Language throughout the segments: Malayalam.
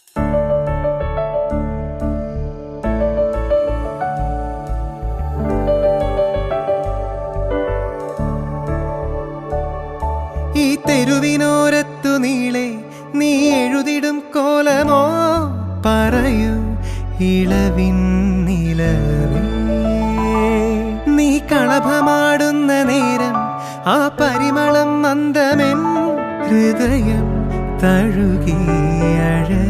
ഈ തെരുവിനോരത്തു നീളെ നീ എഴുതിടും കോലമോ പറയൂ ഇളവിൻ നിലവേ. നീ കളഭമാടുന്ന നേരം ആ പരിമളം മന്ദമെൻ ഹൃദയം തഴുകി അഴകേ.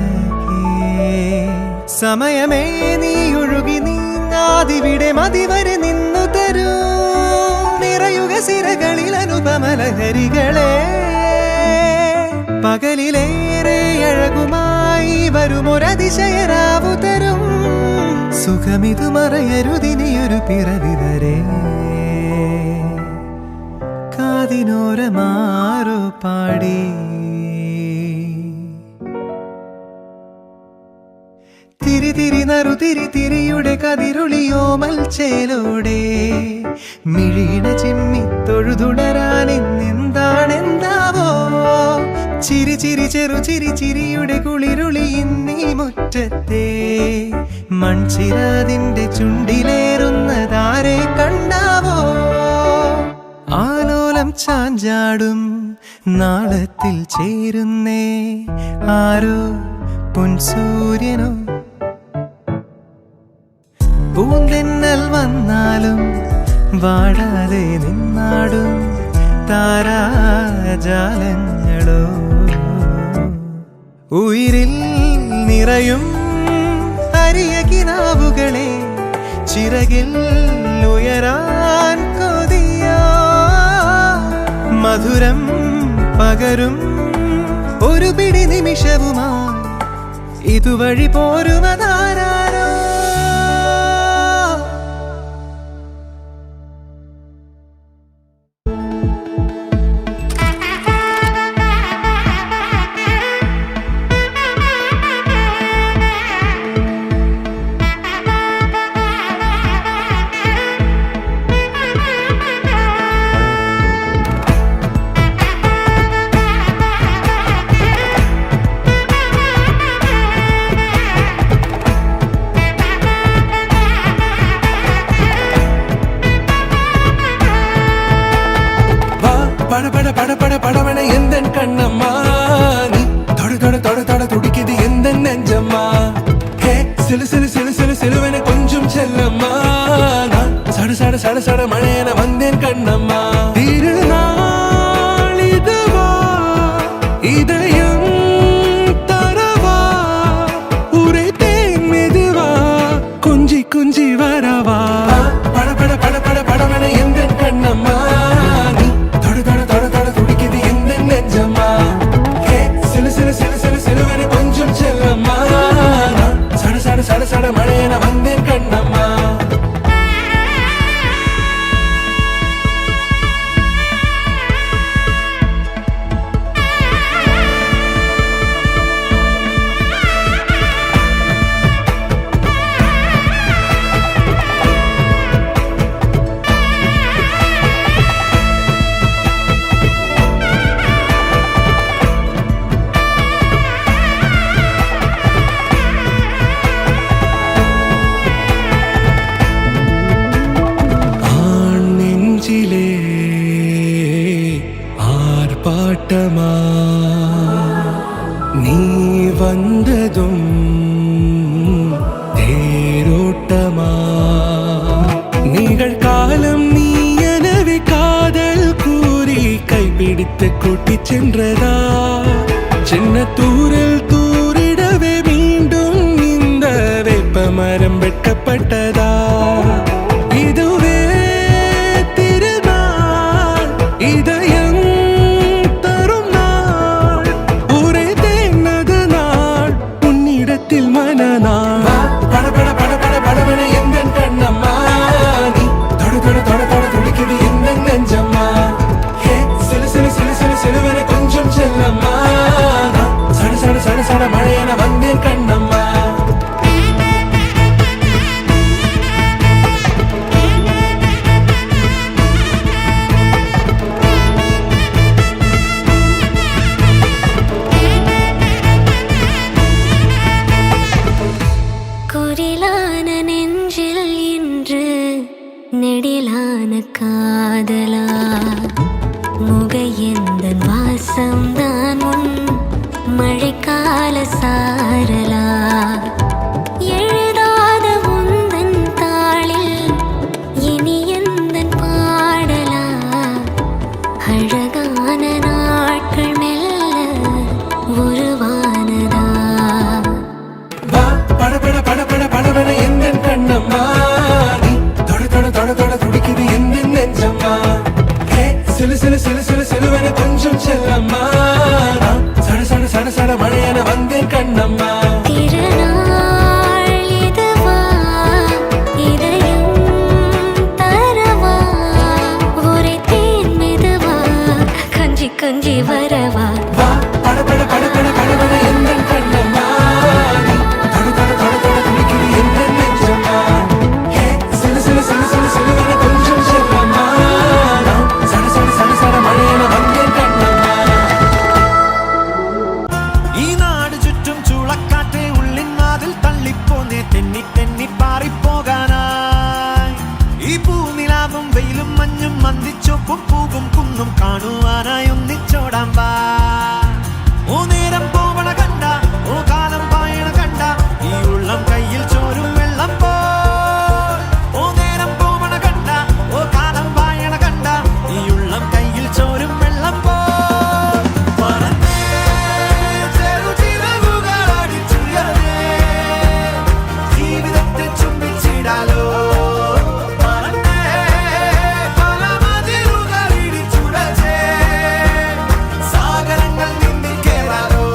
സമയമേ നീ ഒഴുകി നീങ്ങാതിവിടെ മതിവരെ നിന്നു തരൂ നിറയുക സിരകളിൽ അനുപമലഹരികളെ. പകലിലേറെ അഴകുമായി വരുമൊരതിശയരാവു തരും സുഖമിതു മറയരുതിനിയൊരു പിറവി വരെ. കാതിനോരമാരോ പാടി തിരി തിരി നറുതിരി തിരിയുടെ കതിരൊളിയോ മൽച്ചേലോടെ മിഴീണ ചിമ്മി തൊഴുതുടരാനെന്താണെന്താവോ. ചിരി ചിരി ചെറു ചിരി ചിരിയുടെ കുളിരുളി ഇന്നീ മുറ്റത്തെ മൺചിരാതിന്റെ ചുണ്ടിലേറുന്നതാരെ കണ്ടാവോ. ആലോലം ചാഞ്ചാടും നാളത്തിൽ ചേരുന്നേ ആരോ പൊൻസൂര്യനോ. പൂന്തെന്നൽ വന്നാലും വാടാതെ നിന്നാടും താരാജാലങ്ങളോ. ഉയിരിൽ നിറയും അരിയ കിനാവുകളെ ചിറകിൽ ഉയരാൻ കൊതിയോ. മധുരം പകരും ഒരു പിടി നിമിഷവുമായി ഇതുവഴി പോരുമതാരോ. படபட எந்தன் கண்ணம்மா நீ தொட தொட தொட தொட துடிக்குது எந்தன் நெஞ்சம்மா. ஹே சிலு சிலு சிலு சிலு சிலுவென கொஞ்சம் செல்லம்மா. நான் சட சட சட சட மழையென வந்தேன் கண்ணம்மா. திருநாள் இதுவா இதயம் தரவா உரைத்தேன் மெதுவா கொஞ்சி கொஞ்சி வரவா. படபட படபட படவென எந்தன் கண்ணம்மா நீ தொட தொட தொட தொட துடிக்குது எந்தன் நெஞ்சம்மா. ஹே சிலு சிலு சிலு சிலு சிலுவென கொஞ்சம் செல்லம்மா. நான் சட சட சட சட மழையென வந்தேன் கண்ணம்மா. ஆர்ப்பாட்டமா நீ வந்ததும் தேரோட்டமா நிகழ்காலம் நீ எனவே காதல் கூறி கைப்பிடித்து கூட்டிச் சென்றதா. சின்ன தூரல் தூரிடவே மீண்டும் இந்த வேப்ப மரம் வெட்டப்பட்டதா. இதுவே திருநாள் இதயம் தரும் நாள் உரைத்தேனது நாள் உன்னிடத்தில் மனநாள். படபட படபட படவென எந்தன் கண்ணம்மா நீ தொட தொட தொட தொட துடிக்குது எந்தன் நெஞ்சம்மா. ஹே சிலு சிலு சிலு சிலு சிலுவென கொஞ்சம் செல்லம்மா. நான் சட சட சட சட மழையென வந்தேன் கண்ணம்மா. കാലസാരലാ എഴുതാത ഉന്തൻ താളിൽ ഇനി എന്തൻ പാടലാ അഴകാന നാட்கள் மெல்ல உருவானதா വാ പടപട പടപട പടപട എന്തൻ കണ്ണമ്മാ നീ തൊട തൊട തൊട തൊട തുടിക്കുത് എന്തൻ നെഞ്ചമ്മാ ഹേ സിലു സിലു സിലു സിലു സിലുവന കൊഞ്ചം ചെല്ലമ്മാ സട സട സട സട മഴയന വந்தேன் കണ്ണമ്മാ തിരുനാൾ ഇതുവാ இதயம் தரவா ஒரே தேன் மெதுவா கஞ்சி கஞ்சி வரவா വാ പടപട പടപട പടപട എന്തൻ കണ്ണമ്മാ നീ തൊട തൊട തൊട തൊട തുടിക്കുത് എന്തൻ നെഞ്ചമ്മാ ഹേ സിലു സിലു സിലു സിലു സിലുവന കൊഞ്ചം ചെല്ലമ്മാ സട സട സട സട മഴയന വந்தேன் കണ്ണമ്മാ ഈ നാട് ചുറ്റും ചൂളക്കാറ്റെ ഉള്ളിൻ വാതിൽ തള്ളിപ്പോന്നേ തെന്നി തെന്നി പാറിപ്പോകാനായി ഈ പൂനിലാവും വെയിലും മഞ്ഞും മന്ദിച്ചൊപ്പും പൂവും കുന്നും കാണുവാനായി ഒന്നിച്ചോടാൻ വാ ഓ നേരം പോവണ കണ്ട ഓ കാലം പായണ കണ്ട ഈ ഉള്ളം കയ്യിൽ ചോരും വെള്ളം പോ ഓ നേരം പോവണ കണ്ട ഓ കാലം പായണ കണ്ട ഈ ഉള്ളം കയ്യിൽ ചോരും വെള്ളം പോ പറന്നേ ചെറുചിറകുകളടിച്ചുയർന്നേ ജീവിതത്തെ ചുംബിച്ചിടാലോ പറന്നേ പല മതിലുകളിടിച്ചുടച്ചേ സാഗരങ്ങൾ നിന്നിൽ കേറാലോ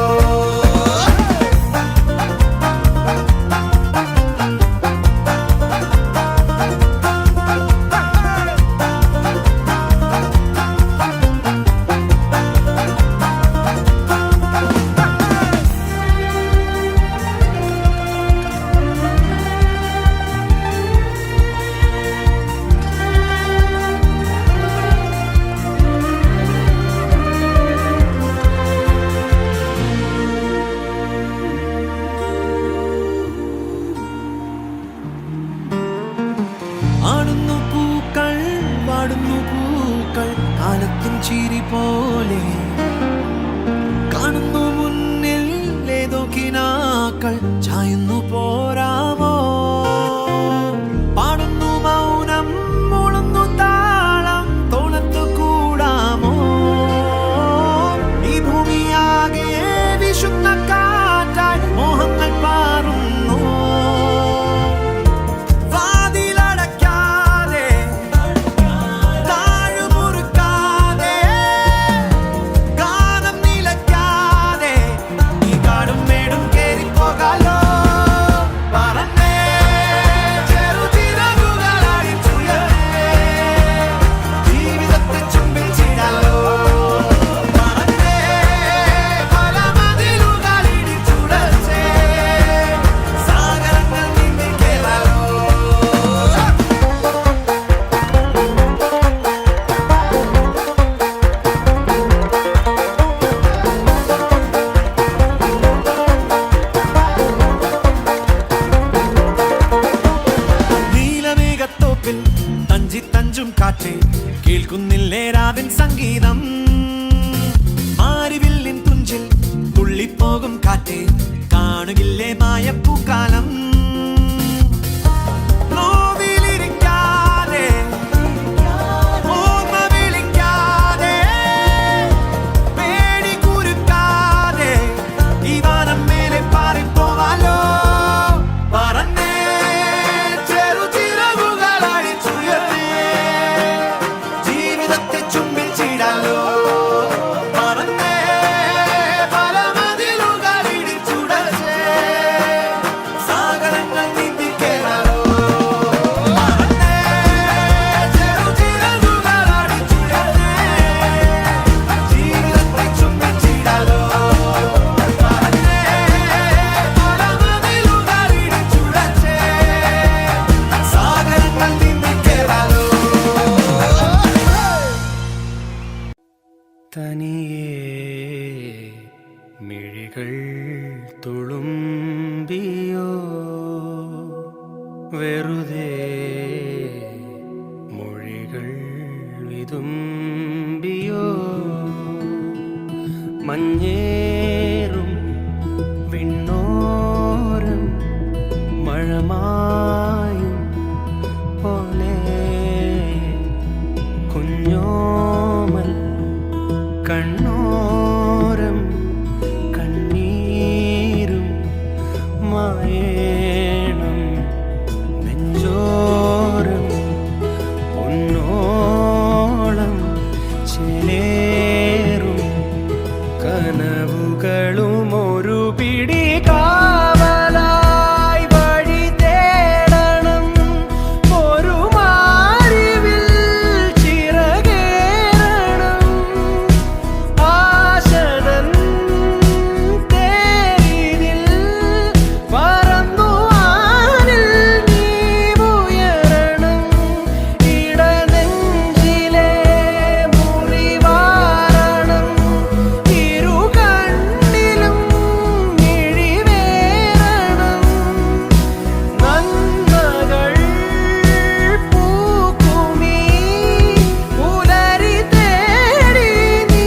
ആടുന്നു പൂക്കൾ വാടുന്നു പൂക്കൾ കാലത്തിൻ ചിരി പോലെ കാണുന്നു മുന്നിൽ ഏതോ കിനാക്കൾ ചായുന്നു പോരാമോ പാടുന്നു മൗനം മുളുന്നു താളം തോളത്തു കൂടാമോ ഈ ഭൂമിയാകെ വിശുദ്ധ കാറ്റായി മോഹങ്ങൾ പാറുന്നു വാതിലടയ്ക്കാതെ താഴുമുറുക്കാതെ ഗാനം നിലയ്ക്കാതെ ഈ കാടും മേടും കേറിപ്പോകാലോ പറന്നേ ചെറുചിറകുകളടിച്ചുയർന്നേ ജീവിതത്തെ ചുംബിച്ചിടാലോ പറന്നേ പല മതിലുകളിടിച്ചുടച്ചേ സാഗരങ്ങൾ നിന്നിൽ കേറാലോ നീലമേഘത്തോപ്പിൽ തഞ്ചി തഞ്ചും കാറ്റേ കേൾക്കുന്നില്ലേ രാവിൻ സംഗീതം ആരിവില്ലിൻ തുഞ്ചിൽ തുള്ളിപ്പോകും കാറ്റേ കാണുകില്ലേ മായപ്പൂക്കാലം നോവിലിരിക്കാതെ ഓർമ്മ വിളിക്കാതെ പേടി കുരുക്കാതെ ഈ വാനം മേലെ പാറിപ്പോവാലോ പറന്നേ ചെറുചിറകുകളടിച്ചുയർന്നേ ജീവിതത്തെ ചുംബിച്ചിടാലോ പറന്നേ പല മതിലുകളിടിച്ചുടച്ചേ സാഗരങ്ങൾ നീന്തി കേറാലോ പറന്നേ ചെറുചിറകുകളടിച്ചുയർന്നേ ജീവിതത്തെ ചുംബിച്ചിടാലോ പറന്നേ പല മതിലുകളിടിച്ചുടച്ചേ സാഗരങ്ങൾ നീന്തി കേറാലോ തനിയേ മിഴികൾ തുളുമ്പിയോ വെറുതെ മൊഴികൾ വിതുമ്പിയോ മഞ്ഞേറും മഴമായും പോലെ കുഞ്ഞോമൽ കണ്ണോരം കണ്ണീരും മായേണം നെഞ്ചോരം പൊന്നോളം ചേലേറും കനവുകളും ഒരു പിടി കാവലായി വഴി തേടണം ഒരു മാറിവിൽ ചിറകേറണം ആശതൻ തേരിതിൽ പറന്നു വാനിൽ നീ ഉയരണം ഇടനെഞ്ചിലെ മുറിവാരണം ഇരു കണ്ണിലും മിഴിവേറണം നന്മകൾ പൂക്കുമീ പുലരി തേടി നീ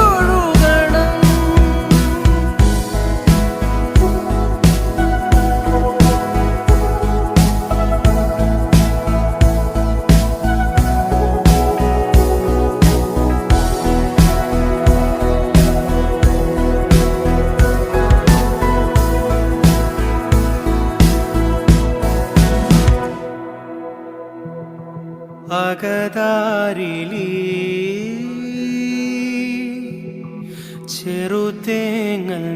ഒഴുകണം. അകതാരിലി ചെറുതേങ്ങൽ